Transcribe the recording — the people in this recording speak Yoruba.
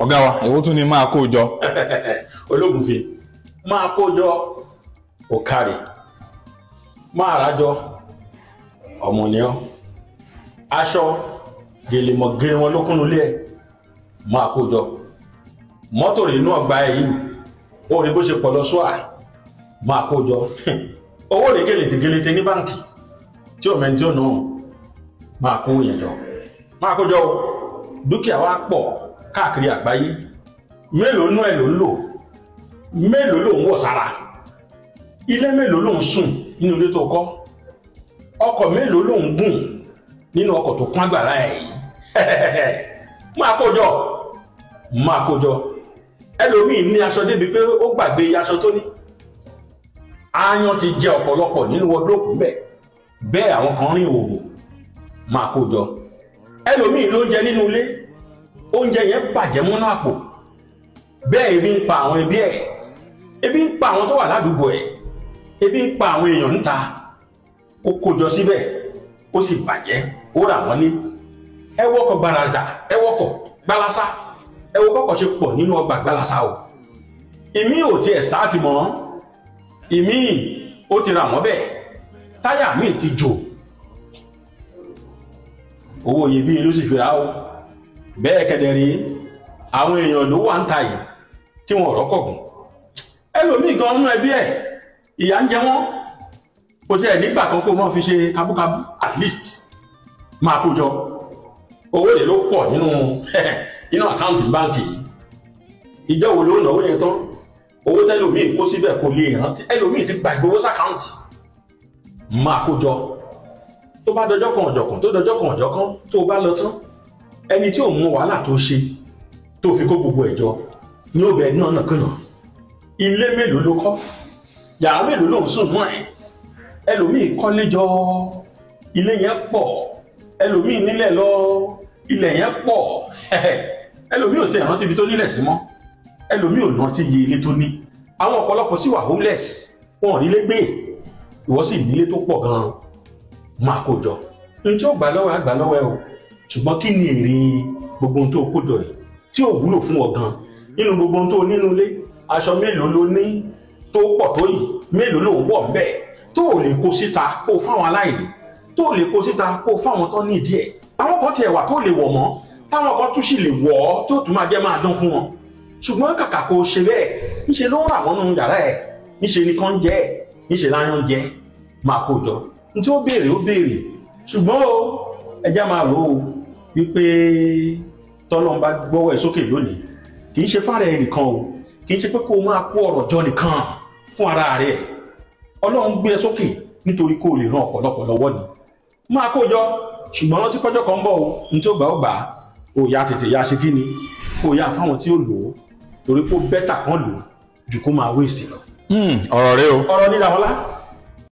ọ̀gá wa èwo tún ni máa kó jọ. Ológunfe máa kó jọ òkàrè máa rájọ ọmọnìyàn aṣọ gèlèmọ̀ gèrè wọn lókùnrin lé ẹ̀ máa kó jọ mọ́tò rẹ̀ inú ọgbà ẹ̀ yìí ó rí bó ṣe pọ̀ lọ sọ́à máa kó jọ owó rẹ̀ gèlètè ní báǹkì tí ò mẹ́ni tí ó nù máa kó yẹn jọ máa kó jọ dúkìá wa pọ̀ káàkiri àgbáyé mélòó nú ẹ̀ ló ń lò mélòó ló ń wọ̀ sára ilé mélòó ló ń sùn nínú ilé tó kọ́ ọkọ̀ mélòó ló ń gùn nínú ọkọ̀ tó kún àgbàrá ẹ̀ yìí máa kó jọ ẹlòmíì ní aṣọ débi pé ó gbàgbé aṣọ tó ní aáyán ti jẹ ọ̀pọ̀lọpọ̀ nínú wọdúrópù bẹ́ẹ̀ àwọn kan rìn òwò máa kó jọ ẹlòmíì ló ń jẹ nínú ilé oúnjẹ yẹn bàjẹ́ mọ́nú àpò bẹ́ẹ̀ ebi ń pa àwọn ẹbí ẹ̀ ebi ń pa àwọn tó wà ládùúgbò ẹ̀ ebi ń pa àwọn èèyàn níta ó kó jọ síbẹ̀ ó sì bàjẹ́ ó rà wọ́n lé ẹ wọ́kọ̀ gbarada ẹ wọ́kọ̀ gbalasa ẹ wo bọ́kọ̀ ṣe pọ̀ nínú ọgbà gbalasa o ìmí ò tiẹ̀ stáàtì mọ́ ìmí ó ti rà wọ́n bẹ́ẹ̀ táyà míì ti jò owó iyebíye ló sì fi rà o bẹ́ẹ̀ kẹ́dẹ̀rí àwọn èèyàn ló wà ń ta yìí tí wọ́n rọ́kọ̀gùn ẹlòmíì gan nínú ẹbí ẹ̀ ìyà ń jẹ wọ́n kò tiẹ̀ nígbà kan kó mọ́ fi ṣe kabúkabú at least máa kó jọ owó rẹ̀ ló pọ̀ nínú àkáǹtì báǹkì yìí ìjọ wo ló náwó yẹn tán owó tẹ́lòmíì kó síbẹ̀ kò lè rántí ẹlòmíì ti gbàgbé owó sàkáǹtì máa kó jọ tó bá dọjọ́ kan ọ̀jọ̀kan tó bá lọ tán ẹni tí ò mọ wàhálà tó ṣe tó fi kó gbogbo ẹ̀jọ ní òbẹ̀ náà nàkànnà ilé mélòó ló kọ́ yàrá mélòó ló ń sùn mọ́ ẹ̀ ẹlòmíì kọ́lé jọ ilé yẹn pọ̀ ẹlòmíì nílẹ̀ lọ ilẹ̀ yẹn pọ̀ ẹlòmíì ò tiẹ̀ rántí ibi tó nílẹ̀ sí mọ́ ẹlòmíì ò rántí iye ilé tó ní àwọn ọ̀pọ̀lọpọ̀ sì wà homeless wọn ò nílé gbé ìwọ sì nílé tó pọ̀ gan-an máa kó jọ ní tí ó gbà lọ́wọ́ àgbà lọ́wọ́ ẹ o ṣùgbọ́n kí ni èrè gbogbo ohun tó kó jọ yìí tí ò wúlò fún ọ gan nínú gbogbo ohun tó nínú ilé aṣọ mélòó ló ní tó pọ̀ tó yìí mélòó ló ń wọ̀ bẹ́ẹ̀ tó ò lè kó síta kó fáwọn aláìní tó ò lè kó síta kó fáwọn tó ní ìdí ẹ̀ àwọn kan tiẹ̀ wà tó lè wọ̀ mọ́ táwọn kan tún sì lè wọ̀ ọ́ tó tún máa jẹ́ máa dán fún wọn ṣùgbọ́n kàkà kó ṣe bẹ́ẹ̀ níṣe ló ń rà wọ́n nínú yàrá ẹ̀ níṣe nìkan jẹ́ níṣe láyán jẹ́ máa kó jọ ní tí ó béèrè ṣùgbọ́n o ẹjẹ́ máa rò ó wípé tọ́lọ́n bá gbọ́wọ́ ẹ̀ sókè lónìí kì í ṣe fára ẹ̀ nìkan o kì í ṣe pé kó o máa kó ọ̀rọ̀ jọ nìkan fún ara rẹ̀ ọlọ́run gbé ẹ sókè nítorí kó o lè ran ọ̀pọ̀lọpọ̀ lọ́wọ́ ni máa kó jọ ṣùgbọ́n rántí pọ́jọ́ kan ń bọ̀ o ní tí ó gbà ó gbà ó yá tètè yá ṣe kí ni kó o yá fáwọn tí ó lò ó torí pé ó bẹ́tà kan lò ó ju kó máa waste lọ. ọ̀rọ̀ rẹ o. ọ̀rọ̀ ní Dàmọ́lá.